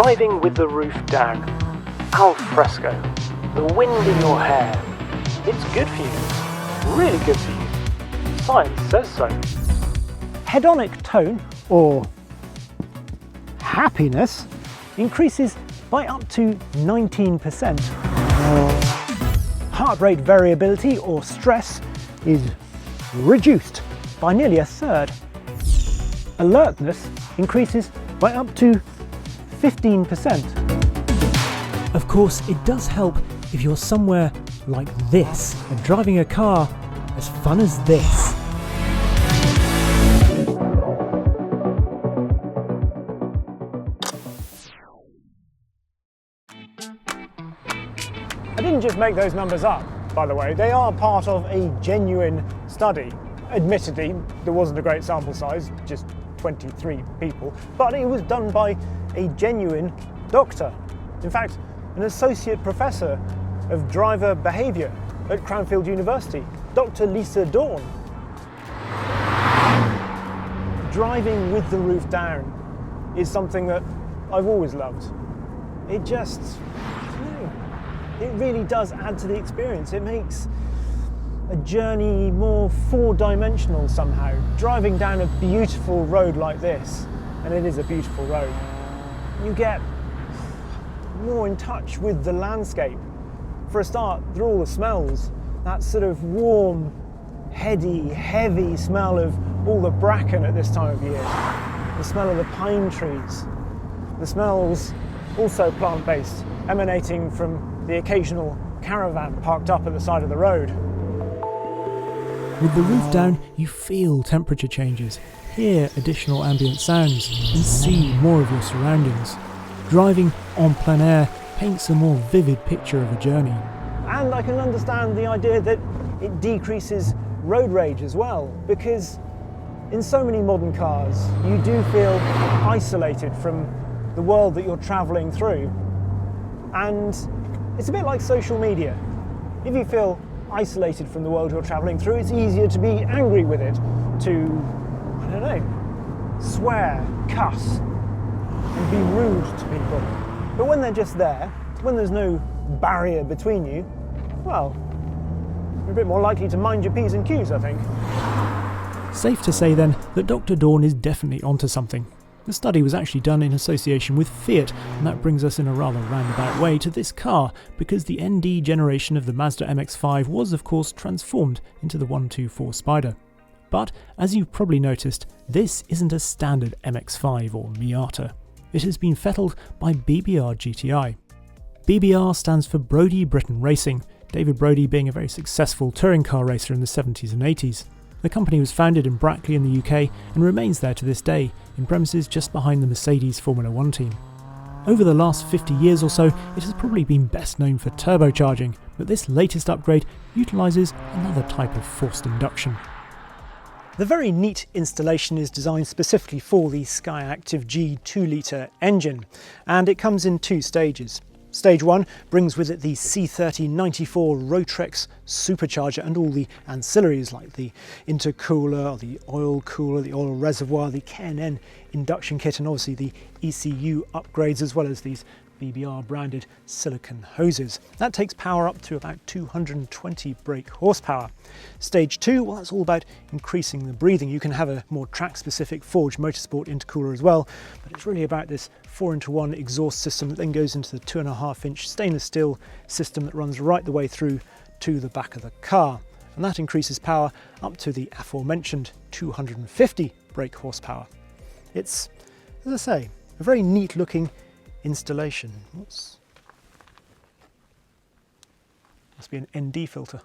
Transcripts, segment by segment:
Driving with the roof down. Al fresco. The wind in your hair. It's good for you. Really good for you. Science says so. Hedonic tone, or happiness, increases by up to 19%. Heart rate variability, or stress, is reduced by nearly a third. Alertness increases by up to 15%. Of course, it does help if you're somewhere like this and driving a car as fun as this. I didn't just make those numbers up, by the way. They are part of a genuine study. Admittedly, there wasn't a great sample size, just 23 people, but it was done by a genuine doctor. In fact, an associate professor of driver behaviour at Cranfield University, Dr. Lisa Dawn. Driving with the roof down is something that I've always loved. It just, it really does add to the experience. It makes a journey more four-dimensional somehow. Driving down a beautiful road like this, and it is a beautiful road, you get more in touch with the landscape. For a start, through all the smells, that sort of warm, heady, heavy smell of all the bracken at this time of year, the smell of the pine trees, the smells also plant-based, emanating from the occasional caravan parked up at the side of the road. With the roof down, you feel temperature changes, hear additional ambient sounds, and see more of your surroundings. Driving en plein air paints a more vivid picture of a journey. And I can understand the idea that it decreases road rage as well, because in so many modern cars, you do feel isolated from the world that you're travelling through. And it's a bit like social media. If you feel isolated from the world you're travelling through, it's easier to be angry with it, to, I don't know, swear, cuss, and be rude to people. But when they're just there, when there's no barrier between you, well, you're a bit more likely to mind your P's and Q's, I think. Safe to say then that Dr. Dawn is definitely onto something. The study was actually done in association with Fiat, and that brings us in a rather roundabout way to this car, because the ND generation of the Mazda MX-5 was of course transformed into the 124 Spider. But, as you've probably noticed, this isn't a standard MX-5 or Miata. It has been fettled by BBR GTi. BBR stands for Brodie Britain Racing, David Brodie being a very successful touring car racer in the 70s and 80s. The company was founded in Brackley in the UK and remains there to this day, in premises just behind the Mercedes Formula 1 team. Over the last 50 years or so, it has probably been best known for turbocharging, but this latest upgrade utilises another type of forced induction. The very neat installation is designed specifically for the Skyactiv G 2-litre engine, and it comes in two stages. Stage 1 brings with it the C3094 Rotrex supercharger and all the ancillaries like the intercooler, the oil cooler, the oil reservoir, the K&N induction kit, and obviously the ECU upgrades, as well as these BBR branded silicon hoses. That takes power up to about 220 brake horsepower. Stage 2, well, that's all about increasing the breathing. You can have a more track-specific Forge Motorsport intercooler as well, but it's really about this 4-into-1 exhaust system that then goes into the 2.5-inch stainless steel system that runs right the way through to the back of the car. And that increases power up to the aforementioned 250 brake horsepower. It's, as I say, a very neat looking installation. Must be an ND filter.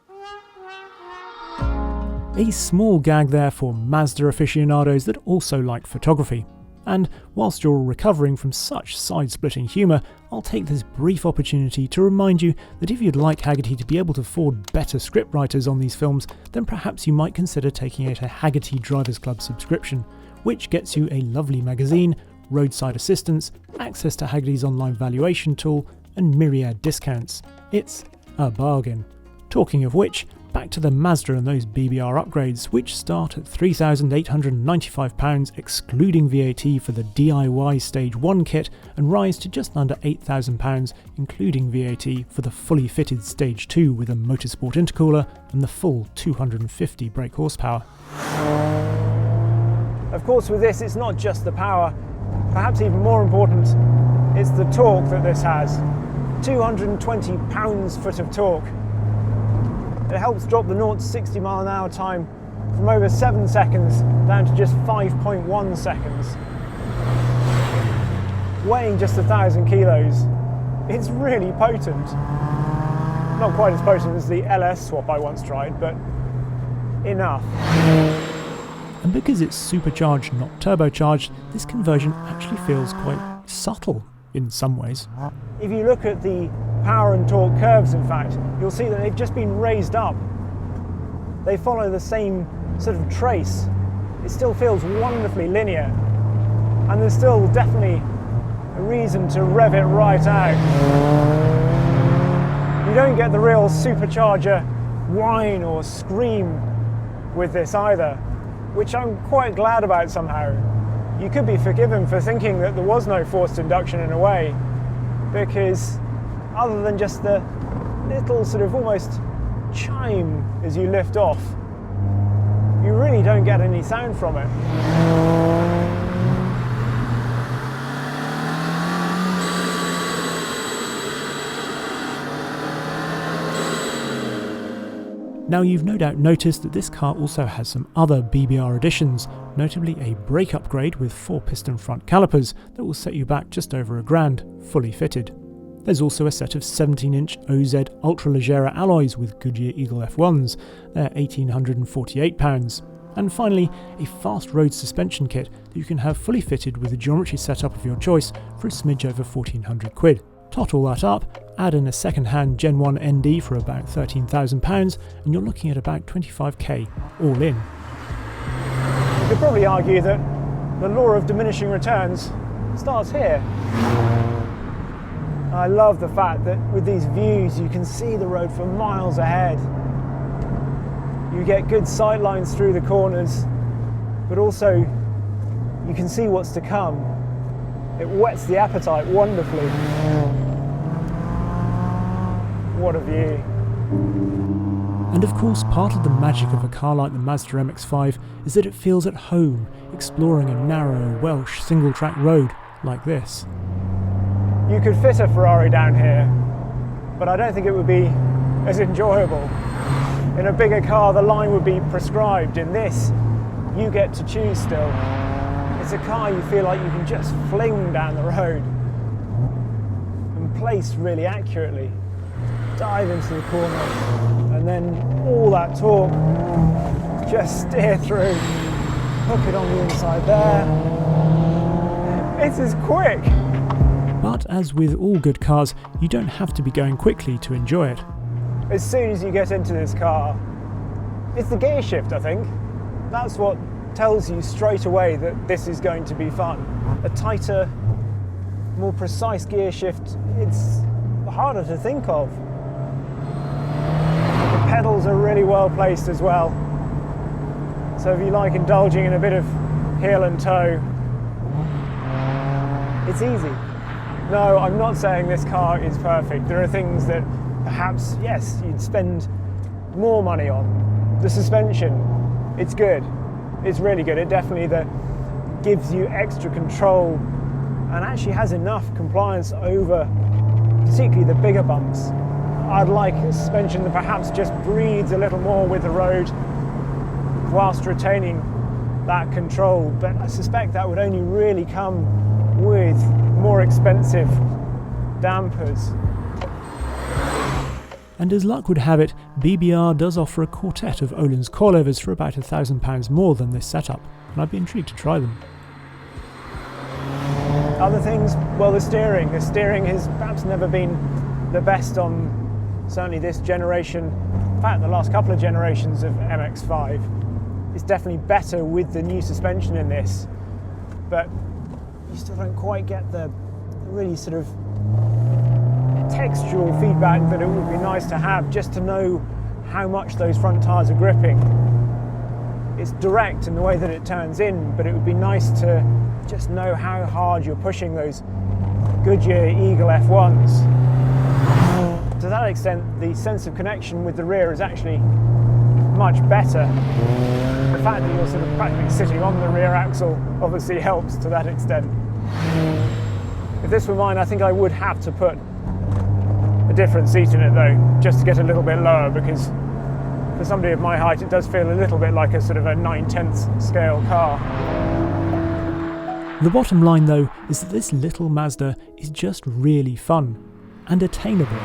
A small gag there for Mazda aficionados that also like photography. And whilst you're recovering from such side-splitting humour, I'll take this brief opportunity to remind you that if you'd like Hagerty to be able to afford better scriptwriters on these films, then perhaps you might consider taking out a Hagerty Drivers Club subscription, which gets you a lovely magazine, roadside assistance, access to Hagerty's online valuation tool, and myriad discounts. It's a bargain. Talking of which, back to the Mazda and those BBR upgrades, which start at £3,895 excluding VAT for the DIY Stage 1 kit and rise to just under £8,000 including VAT for the fully fitted Stage 2 with a motorsport intercooler and the full 250 brake horsepower. Of course, with this it's not just the power, perhaps even more important, it's the torque that this has. 220 pounds-foot of torque. It helps drop the 0 to 60 mile an hour time from over 7 seconds down to just 5.1 seconds. Weighing just 1,000 kilos, it's really potent. Not quite as potent as the LS swap I once tried, but enough. And because it's supercharged, not turbocharged, this conversion actually feels quite subtle in some ways. If you look at the power and torque curves, in fact, you'll see that they've just been raised up. They follow the same sort of trace. It still feels wonderfully linear, and there's still definitely a reason to rev it right out. You don't get the real supercharger whine or scream with this either, which I'm quite glad about somehow. You could be forgiven for thinking that there was no forced induction in a way, because other than just the little sort of almost chime as you lift off, you really don't get any sound from it. Now you've no doubt noticed that this car also has some other BBR additions, notably a brake upgrade with 4-piston front calipers that will set you back just over £1,000, fully fitted. There's also a set of 17-inch OZ Ultraleggera alloys with Goodyear Eagle F1s, they're £1,848. And finally, a fast road suspension kit that you can have fully fitted with the geometry setup of your choice for a smidge over £1,400. Tot all that up, add in a second-hand Gen 1 ND for about £13,000 and you're looking at about 25k all in. You could probably argue that the law of diminishing returns starts here. I love the fact that with these views you can see the road for miles ahead. You get good sight lines through the corners, but also you can see what's to come. It whets the appetite wonderfully. What a view. And of course, part of the magic of a car like the Mazda MX-5 is that it feels at home, exploring a narrow Welsh single-track road like this. You could fit a Ferrari down here, but I don't think it would be as enjoyable. In a bigger car, the line would be prescribed. In this, you get to choose still. It's a car you feel like you can just fling down the road and place really accurately. Dive into the corner, and then all that torque, just steer through, hook it on the inside there. It's as quick. But as with all good cars, you don't have to be going quickly to enjoy it. As soon as you get into this car, it's the gear shift, I think. That's what tells you straight away that this is going to be fun. A tighter, more precise gear shift, it's harder to think of. The pedals are really well placed as well. So if you like indulging in a bit of heel and toe, it's easy. No, I'm not saying this car is perfect. There are things that perhaps, yes, you'd spend more money on. The suspension, it's good. It's really good. It definitely gives you extra control and actually has enough compliance over particularly the bigger bumps. I'd like a suspension that perhaps just breathes a little more with the road whilst retaining that control, but I suspect that would only really come with more expensive dampers. And as luck would have it, BBR does offer a quartet of Öhlins coilovers for about £1,000 more than this setup, and I'd be intrigued to try them. Other things, well, the steering. The steering has perhaps never been the best on certainly this generation. In fact, the last couple of generations of MX-5. It's definitely better with the new suspension in this, but you still don't quite get the really sort of textural feedback that it would be nice to have, just to know how much those front tyres are gripping. It's direct in the way that it turns in, but it would be nice to just know how hard you're pushing those Goodyear Eagle F1s. To that extent, the sense of connection with the rear is actually much better. The fact that you're sort of practically sitting on the rear axle obviously helps to that extent. If this were mine, I think I would have to put a different seat in it though, just to get a little bit lower, because for somebody of my height it does feel a little bit like a sort of a 9/10 scale car. The bottom line though is that this little Mazda is just really fun and attainable.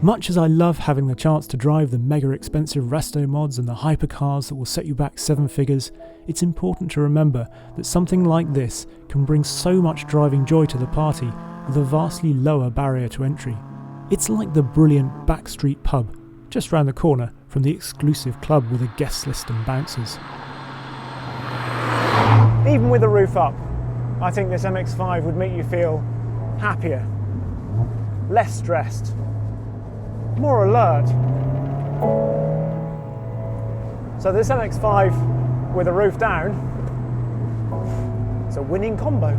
Much as I love having the chance to drive the mega expensive restomods and the hypercars that will set you back 7 figures, it's important to remember that something like this can bring so much driving joy to the party with a vastly lower barrier to entry. It's like the brilliant backstreet pub just round the corner from the exclusive club with a guest list and bouncers. Even with the roof up, I think this MX-5 would make you feel happier, less stressed, more alert. So this MX-5 with a roof down, it's a winning combo.